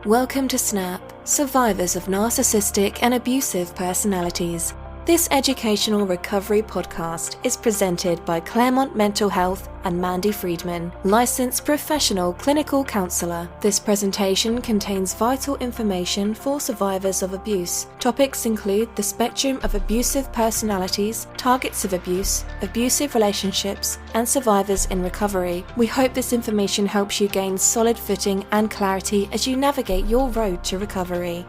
Welcome to SNAP, Survivors of Narcissistic and Abusive Personalities. This educational recovery podcast is presented by Claremont Mental Health and Mandy Friedman, licensed professional clinical counselor. This presentation contains vital information for survivors of abuse. Topics include the spectrum of abusive personalities, targets of abuse, abusive relationships, and survivors in recovery. We hope this information helps you gain solid footing and clarity as you navigate your road to recovery.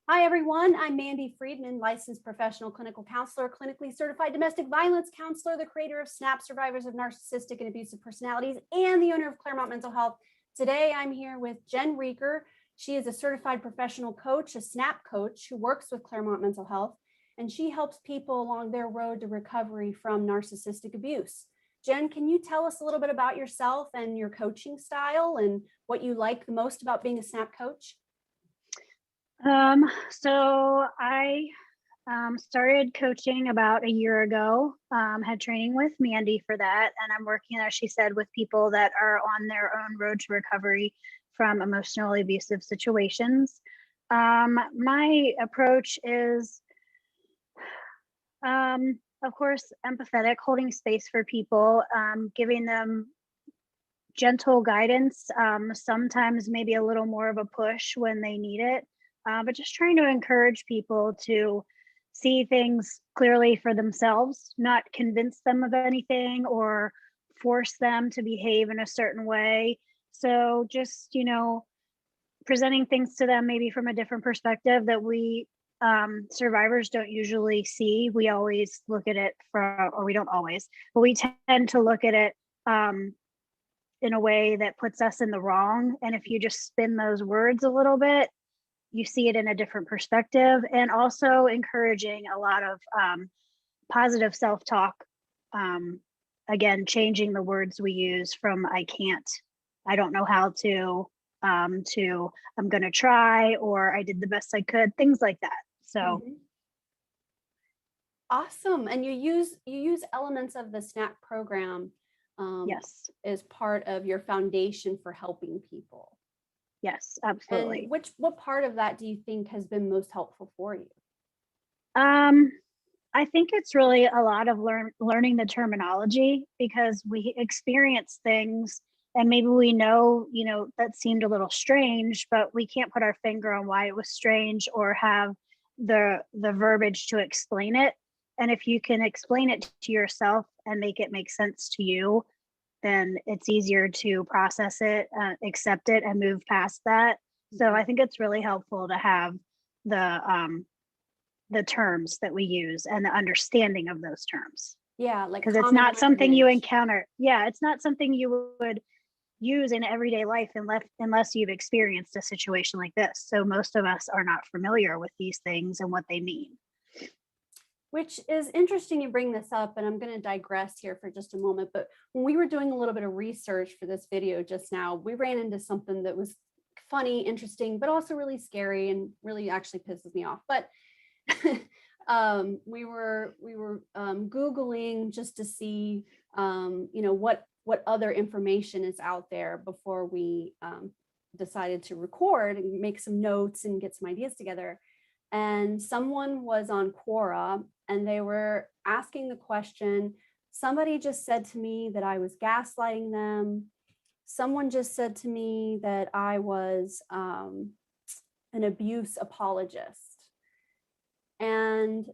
Hi everyone, I'm Mandy Friedman, licensed professional clinical counselor, clinically certified domestic violence counselor, the creator of SNAP, Survivors of Narcissistic and Abusive Personalities, and the owner of Claremont Mental Health. Today I'm here with Jen Rieker. She is a certified professional coach, a SNAP coach who works with Claremont Mental Health, and she helps people along their road to recovery from narcissistic abuse. Jen, can you tell us a little bit about yourself and your coaching style and what you like the most about being a SNAP coach? So I started coaching about a year ago, had training with Mandy for that. And I'm working, as she said, with people that are on their own road to recovery from emotionally abusive situations. My approach is, of course, empathetic, holding space for people, giving them gentle guidance, sometimes maybe a little more of a push when they need it. But just trying to encourage people to see things clearly for themselves, not convince them of anything or force them to behave in a certain way. So just, presenting things to them maybe from a different perspective that we survivors don't usually see. We always look at it or we don't always, but we tend to look at it in a way that puts us in the wrong. And if you just spin those words a little bit, you see it in a different perspective, and also encouraging a lot of positive self-talk. Again, changing the words we use from I can't, I don't know how to I'm going to try, or I did the best I could, things like that. So Awesome. And you use elements of the SNAP program yes, as part of your foundation for helping people. Yes, absolutely. And what part of that do you think has been most helpful for you? I think it's really a lot of learning the terminology, because we experience things and maybe we know, that seemed a little strange, but we can't put our finger on why it was strange or have the verbiage to explain it. And if you can explain it to yourself and make it make sense to you, then it's easier to process it, accept it, and move past that. So I think it's really helpful to have the terms that we use and the understanding of those terms. Yeah, like because it's not something you encounter. Yeah, it's not something you would use in everyday life unless you've experienced a situation like this. So most of us are not familiar with these things and what they mean. Which is interesting you bring this up, and I'm going to digress here for just a moment. But when we were doing a little bit of research for this video just now, we ran into something that was funny, interesting, but also really scary and really actually pisses me off. But we were Googling just to see, what other information is out there before we decided to record and make some notes and get some ideas together. And someone was on Quora and they were asking the question, somebody just said to me that I was gaslighting them. Someone just said to me that I was an abuse apologist. And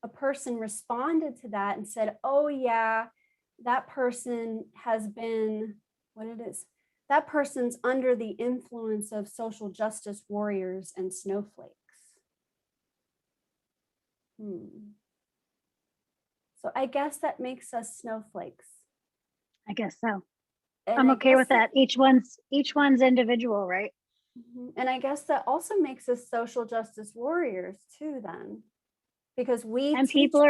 a person responded to that and said, oh yeah, that person has been, that person's under the influence of social justice warriors and snowflakes. So I guess that makes us snowflakes. I guess so. And I'm okay with that. Each one's individual, right? And I guess that also makes us social justice warriors too, then, because we teach people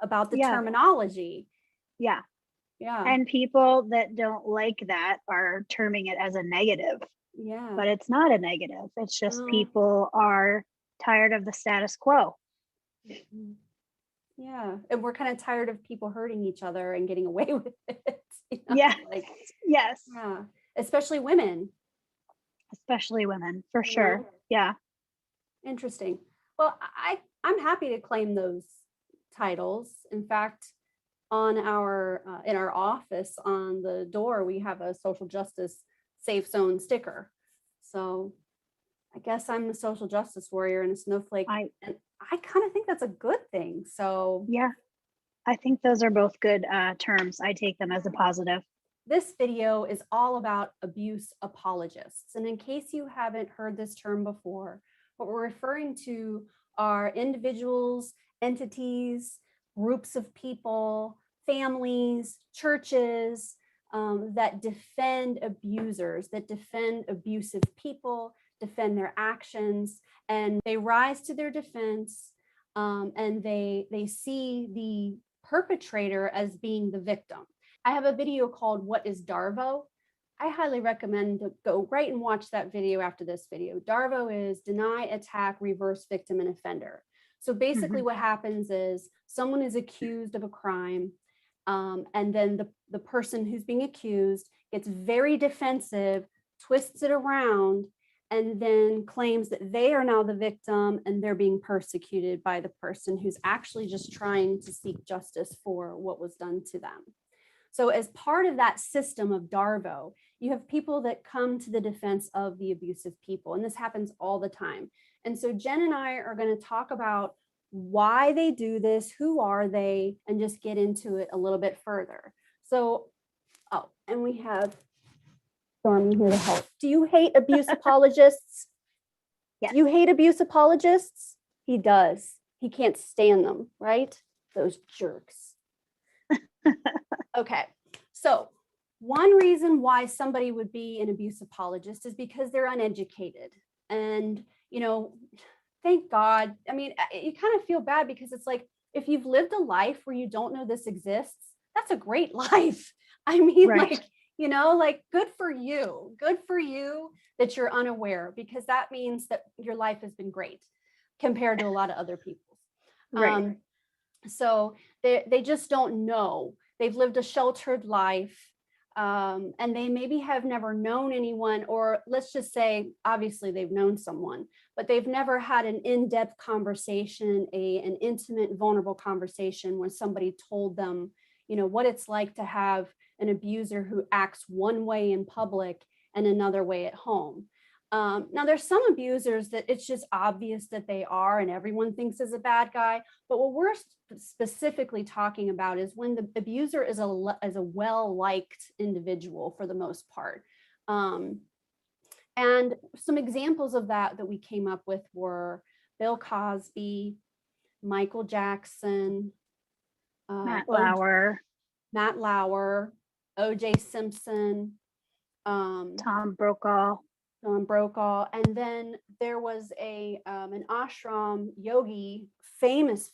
about the terminology. Yeah. Yeah. And people that don't like that are terming it as a negative. Yeah. But it's not a negative. It's just people are tired of the status quo. Yeah. And we're kind of tired of people hurting each other and getting away with it. Yeah. Like, Yes. yeah, especially women, Especially women, for you sure. know? Yeah. Interesting. Well, I'm happy to claim those titles. In fact, on our in our office on the door, we have a social justice safe zone sticker. So I guess I'm a social justice warrior and a snowflake, I and I kind of think that's a good thing. So yeah, I think those are both good terms. I take them as a positive. this video is all about abuse apologists. And in case you haven't heard this term before, what we're referring to are individuals, entities, groups of people, families, churches that defend abusers, that defend abusive people, defend their actions, and they rise to their defense, and they see the perpetrator as being the victim. I have a video called What is DARVO? I highly recommend to go right and watch that video after this video. DARVO is deny, attack, reverse, victim, and offender. So basically what happens is someone is accused of a crime, and then the person who's being accused gets very defensive, twists it around, and then claims that they are now the victim and they're being persecuted by the person who's actually just trying to seek justice for what was done to them. So as part of that system of DARVO, you have people that come to the defense of the abusive people, and this happens all the time. And so Jen and I are going to talk about why they do this, who are they, and just get into it a little bit further. So, oh, and we have Stormy here to help. Do you hate abuse apologists? Yes. Do you hate abuse apologists? He does. He can't stand them, right? Those jerks. Okay, so one reason why somebody would be an abuse apologist is because they're uneducated. And, you know, thank God. I mean, you kind of feel bad because it's like, if you've lived a life where you don't know this exists, that's a great life. I mean, Right. like, you know, like good for you. Good for you that you're unaware, because that means that your life has been great compared to a lot of other people's. Right. So they just don't know. They've lived a sheltered life, and they maybe have never known anyone, or let's just say, obviously they've known someone, but they've never had an in-depth conversation, an intimate, vulnerable conversation when somebody told them, you know, what it's like to have an abuser who acts one way in public and another way at home. Now, there's some abusers that it's just obvious that they are, and everyone thinks is a bad guy. But what we're specifically talking about is when the abuser is a well-liked individual for the most part. And some examples of that we came up with were Bill Cosby, Michael Jackson, Matt Lauer, O.J. Simpson, Tom Brokaw. And then there was an ashram yogi, famous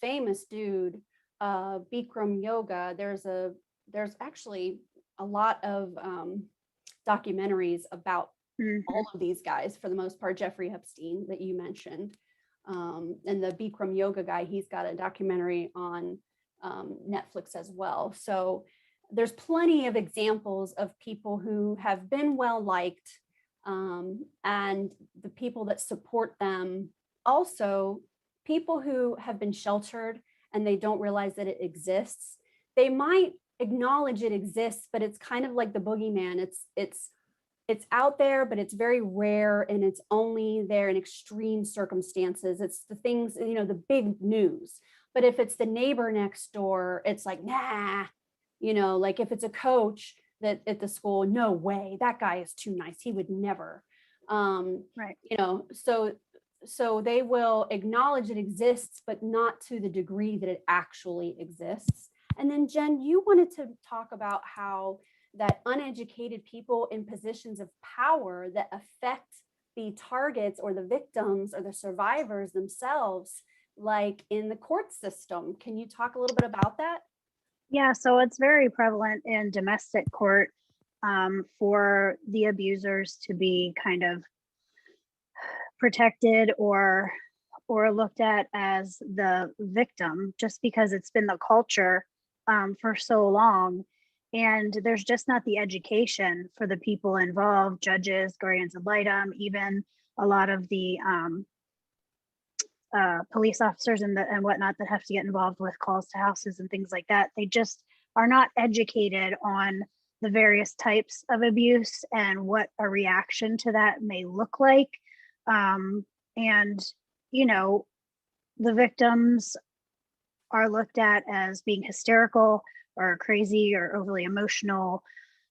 dude, Bikram Yoga. There's actually a lot of documentaries about all of these guys, for the most part. Jeffrey Epstein that you mentioned, and the Bikram Yoga guy, he's got a documentary on Netflix as well. So there's plenty of examples of people who have been well liked. And the people that support them, also people who have been sheltered and they don't realize that it exists. They might acknowledge it exists, but it's kind of like the boogeyman. It's out there, but it's very rare, and it's only there in extreme circumstances. It's the things, you know, the big news. But if it's the neighbor next door, it's like, nah, you know, like if it's a coach that at the school, no way, that guy is too nice, he would never, Right. you know, so they will acknowledge it exists, but not to the degree that it actually exists. And then Jen, you wanted to talk about how that uneducated people in positions of power that affect the targets or the victims or the survivors themselves, like in the court system. Can you talk a little bit about that? Yeah, so it's very prevalent in domestic court for the abusers to be kind of protected or looked at as the victim, just because it's been the culture for so long. And there's just not the education for the people involved, judges, guardians ad litem, even a lot of the police officers and whatnot that have to get involved with calls to houses and things like that. They just are not educated on the various types of abuse and what a reaction to that may look like. And, you know, the victims are looked at as being hysterical or crazy or overly emotional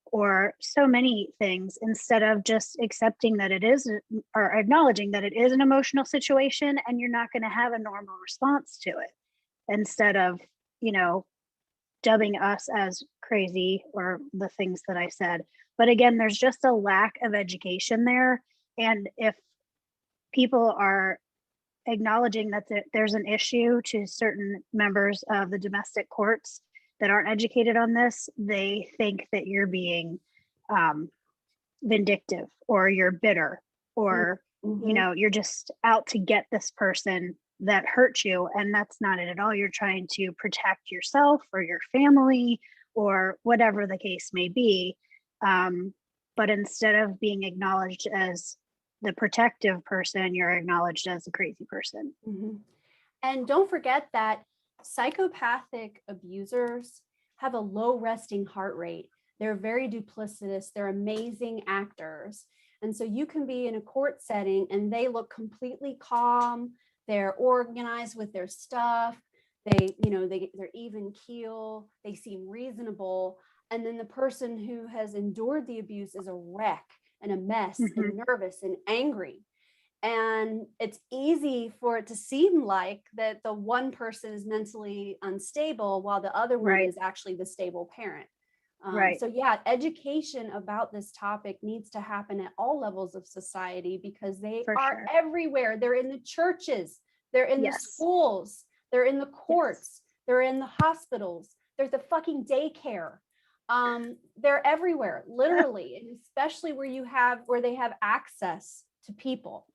or so many things, instead of just accepting that it is, or acknowledging that it is an emotional situation and you're not going to have a normal response to it, instead of, you know, dubbing us as crazy or the things that I said. But again, there's just a lack of education there. And if people are acknowledging that there's an issue to certain members of the domestic courts that aren't educated on this, they think that you're being vindictive, or you're bitter, or you know, you're just out to get this person that hurt you. And that's not it at all. You're trying to protect yourself or your family or whatever the case may be. But instead of being acknowledged as the protective person, you're acknowledged as a crazy person. And don't forget that psychopathic abusers have a low resting heart rate. They're very duplicitous. They're amazing actors. And so you can be in a court setting and they look completely calm. They're organized with their stuff. They, you know, they're even keel. They seem reasonable. And then the person who has endured the abuse is a wreck and a mess and nervous and angry. And it's easy for it to seem like that the one person is mentally unstable while the other one is actually the stable parent. So yeah, education about this topic needs to happen at all levels of society, because they are everywhere. They're in the churches, they're in the schools, they're in the courts, they're in the hospitals, there's the fucking daycare. They're everywhere, literally, and especially where they have access to people.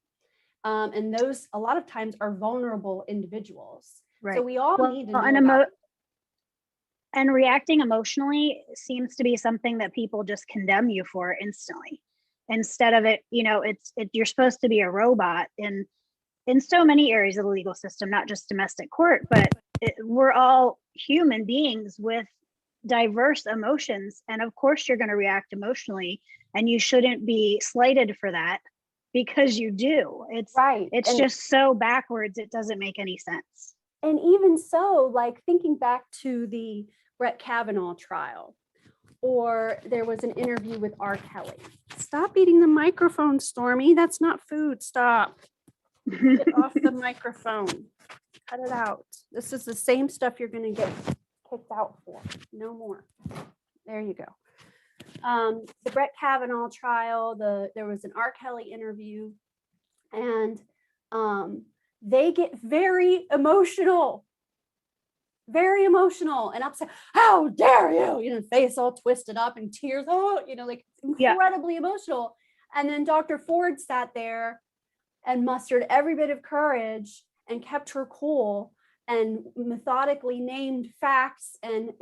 And those a lot of times are vulnerable individuals. So we all need to know about it. And reacting emotionally seems to be something that people just condemn you for instantly, instead of it, you know, you're supposed to be a robot in so many areas of the legal system, not just domestic court, but we're all human beings with diverse emotions. And of course you're going to react emotionally, and you shouldn't be slighted for that, because you do. It's just so backwards. It doesn't make any sense. And even so, like thinking back to the Brett Kavanaugh trial, or there was an interview with R. Kelly. Stop eating the microphone, Stormy. That's not food. Stop. Get off the microphone. Cut it out. This is the same stuff you're going to get kicked out for. No more. There you go. The Brett Kavanaugh trial, there was an R. Kelly interview, and they get very emotional and upset. How dare you? You know, face all twisted up and tears. Oh, you know, like incredibly emotional. And then Dr. Ford sat there and mustered every bit of courage and kept her cool and methodically named facts. And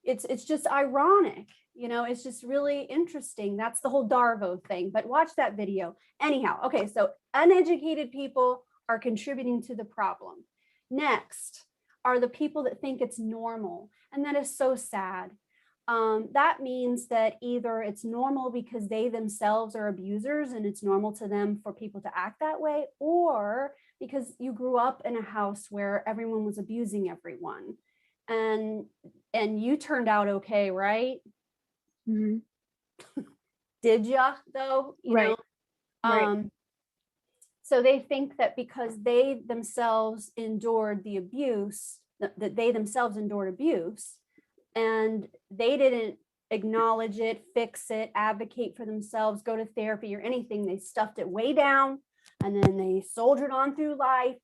it's just ironic. You know, it's just really interesting. That's the whole Darvo thing. But watch that video. Anyhow, okay, so uneducated people are contributing to the problem. Next are the people that think it's normal. And that is so sad. That means that either it's normal because they themselves are abusers and it's normal to them for people to act that way, or because you grew up in a house where everyone was abusing everyone. And you turned out okay, right? Did ya though? You know? So they think that because they themselves endured the abuse, that they themselves endured abuse, and they didn't acknowledge it, fix it, advocate for themselves, go to therapy or anything. They stuffed it way down and then they soldiered on through life.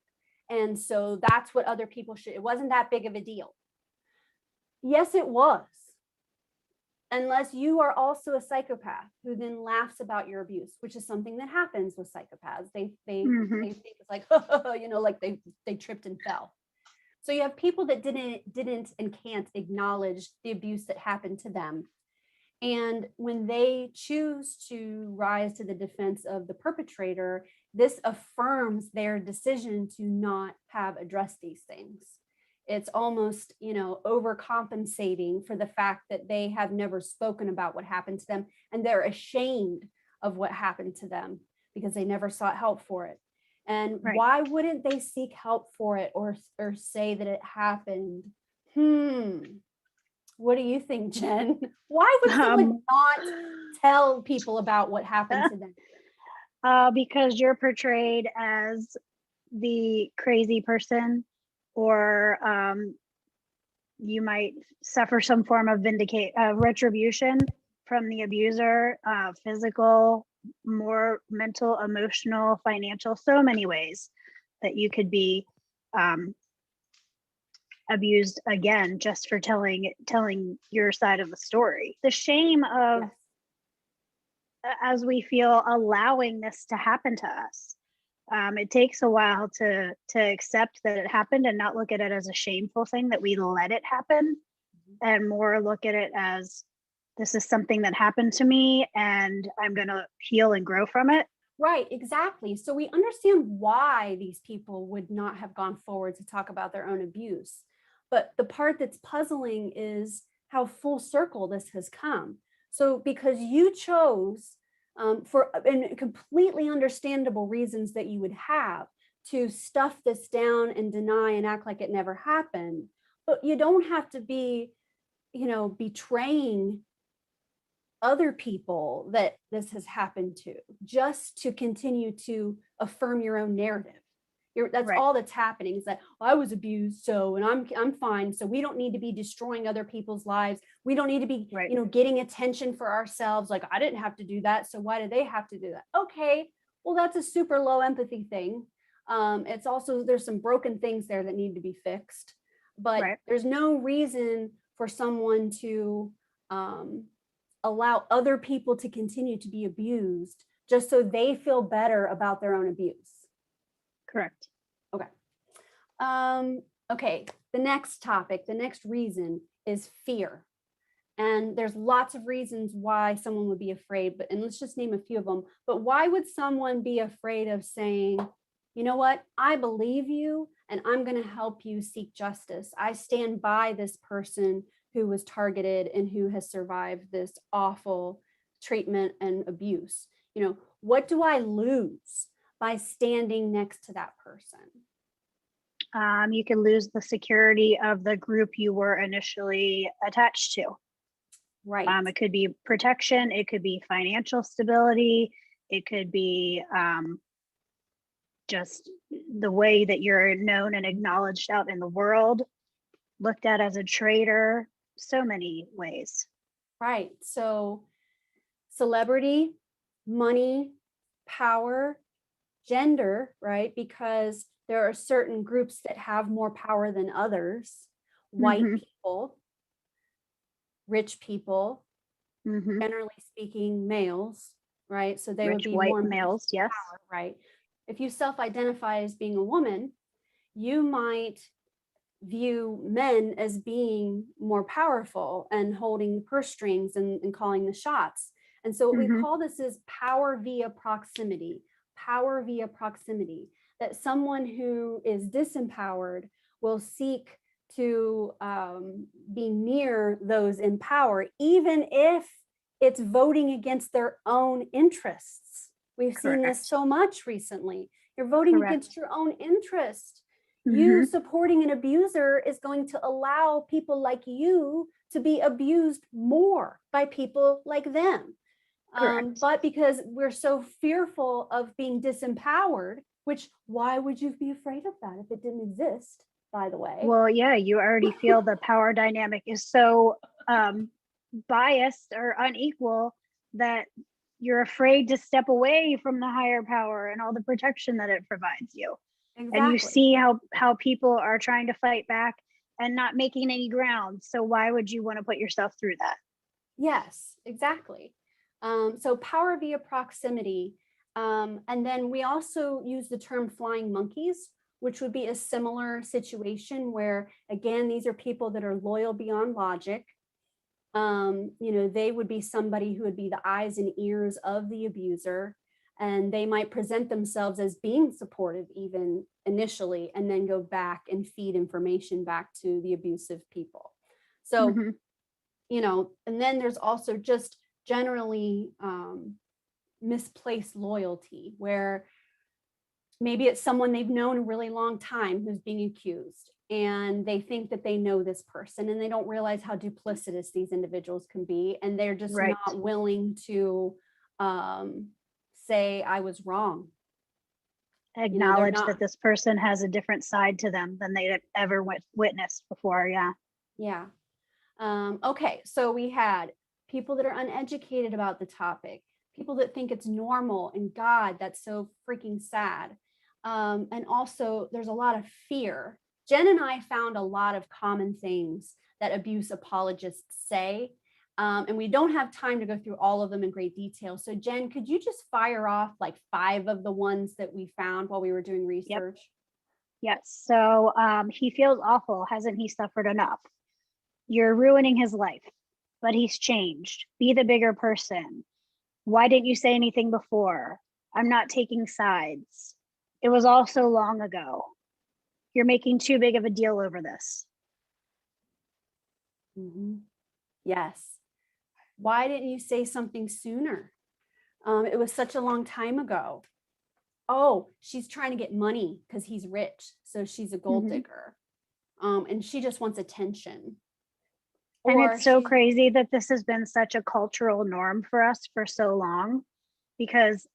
And so that's what other people should. It wasn't that big of a deal. Yes, it was. Unless you are also a psychopath who then laughs about your abuse, which is something that happens with psychopaths. They think it's like, you know, like they tripped and fell. So you have people that didn't and can't acknowledge the abuse that happened to them. And when they choose to rise to the defense of the perpetrator, this affirms their decision to not have addressed these things. It's almost, overcompensating for the fact that they have never spoken about what happened to them, and they're ashamed of what happened to them because they never sought help for it. And Right. why wouldn't they seek help for it or say that it happened? What do you think, Jen? Why would someone not tell people about what happened to them? Because you're portrayed as the crazy person, or you might suffer some form of retribution from the abuser, physical, more mental, emotional, financial, so many ways that you could be abused again just for telling your side of the story. The shame of, Yes. As we feel allowing this to happen to us, it takes a while to accept that it happened and not look at it as a shameful thing that we let it happen, and more look at it as, this is something that happened to me and I'm going to heal and grow from it. Right, exactly. So we understand why these people would not have gone forward to talk about their own abuse. But the part that's puzzling is how full circle this has come. So because you chose, for and completely understandable reasons that you would have, to stuff this down and deny and act like it never happened, but you don't have to be, betraying other people that this has happened to, just to continue to affirm your own narrative. That's Right. all that's happening, is that, I was abused, so, and I'm fine, so we don't need to be destroying other people's lives. We don't need to be, Right. getting attention for ourselves. Like, I didn't have to do that, so why do they have to do that? Okay, well, that's a super low empathy thing. It's also, there's some broken things there that need to be fixed, but Right. there's no reason for someone to allow other people to continue to be abused just so they feel better about their own abuse. Correct. Okay. Okay. The next topic, the next reason is fear. And there's lots of reasons why someone would be afraid, and let's just name a few of them. But why would someone be afraid of saying, you know what, I believe you and I'm going to help you seek justice. I stand by this person who was targeted and who has survived this awful treatment and abuse. What do I lose by standing next to that person? You could lose the security of the group you were initially attached to. Right. It could be protection, it could be financial stability, it could be just the way that you're known and acknowledged out in the world, looked at as a traitor, so many ways. Right. So celebrity, money, power, gender, right? Because there are certain groups that have more power than others. White people, rich people, generally speaking, males, right? So they Rich would be white more males, yes. power, right? If you self-identify as being a woman, you might view men as being more powerful and holding the purse strings and calling the shots. And so what we call this is power via proximity. Power via proximity. That someone who is disempowered will seek to be near those in power, even if it's voting against their own interests. We've seen this so much recently. You're voting against your own interest. You supporting an abuser is going to allow people like you to be abused more by people like them. But because we're so fearful of being disempowered, which, why would you be afraid of that if it didn't exist, by the way? Well, yeah, you already feel the power dynamic is so biased or unequal that you're afraid to step away from the higher power and all the protection that it provides you. Exactly. And you see how people are trying to fight back and not making any ground. So why would you want to put yourself through that? Yes, exactly. So power via proximity. And then we also use the term flying monkeys, which would be a similar situation where, again, these are people that are loyal beyond logic. They would be somebody who would be the eyes and ears of the abuser, and they might present themselves as being supportive even initially, and then go back and feed information back to the abusive people. So, and then there's also just generally misplaced loyalty, where maybe it's someone they've known a really long time who's being accused, and they think that they know this person, and they don't realize how duplicitous these individuals can be, and they're just not willing to say, I was wrong. Acknowledge that this person has a different side to them than they'd ever witnessed before. Yeah. Okay, so we had people that are uneducated about the topic, people that think it's normal, and God, that's so freaking sad. And also there's a lot of fear. Jen and I found a lot of common things that abuse apologists say, and we don't have time to go through all of them in great detail. So Jen, could you just fire off like 5 of the ones that we found while we were doing research? Yes. So he feels awful. Hasn't he suffered enough? You're ruining his life, but he's changed. Be the bigger person. Why didn't you say anything before? I'm not taking sides. It was all so long ago. You're making too big of a deal over this. Yes. Why didn't you say something sooner? It was such a long time ago. Oh, she's trying to get money because he's rich, so she's a gold digger. And she just wants attention. And it's so crazy that this has been such a cultural norm for us for so long, because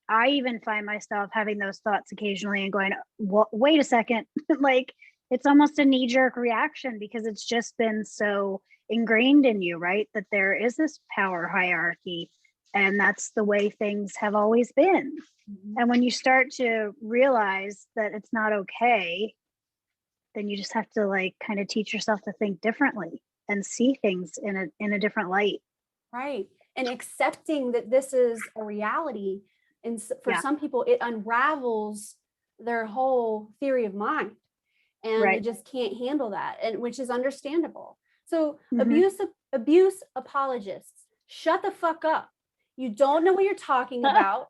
I even find myself having those thoughts occasionally and going, wait a second, like it's almost a knee-jerk reaction, because it's just been so ingrained in you, right? That there is this power hierarchy, and that's the way things have always been. And when you start to realize that it's not okay, then you just have to like kind of teach yourself to think differently and see things in a different light. Right. And accepting that this is a reality. And for some people, it unravels their whole theory of mind, and they just can't handle that, and which is understandable. So abuse apologists, shut the fuck up. You don't know what you're talking about.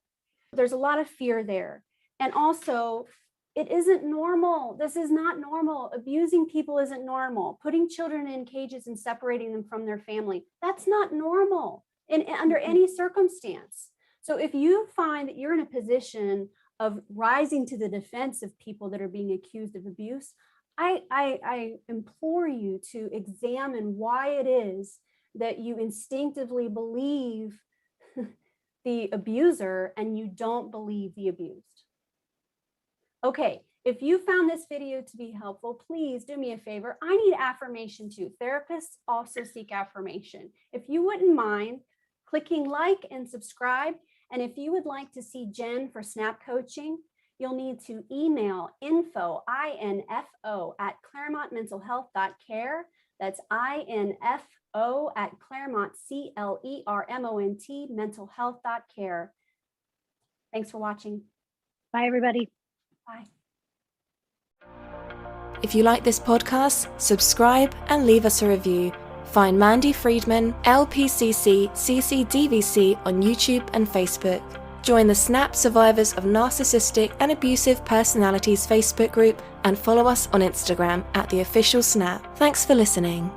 There's a lot of fear there. And also, it isn't normal. This is not normal. Abusing people isn't normal. Putting children in cages and separating them from their family, that's not normal under any circumstance. So if you find that you're in a position of rising to the defense of people that are being accused of abuse, I implore you to examine why it is that you instinctively believe the abuser and you don't believe the abused. Okay, if you found this video to be helpful, please do me a favor. I need affirmation too. Therapists also seek affirmation. If you wouldn't mind clicking like and subscribe, and if you would like to see Jen for SNAP coaching, you'll need to email info, INFO, at ClaremontMentalHealth.care. That's INFO at Claremont, CLERMONT, mentalhealth.care. Thanks for watching. Bye, everybody. Bye. If you like this podcast, subscribe and leave us a review. Find Mandy Friedman, LPCC, CCDVC on YouTube and Facebook. Join the SNAP Survivors of Narcissistic and Abusive Personalities Facebook group and follow us on Instagram @theofficialsnap. Thanks for listening.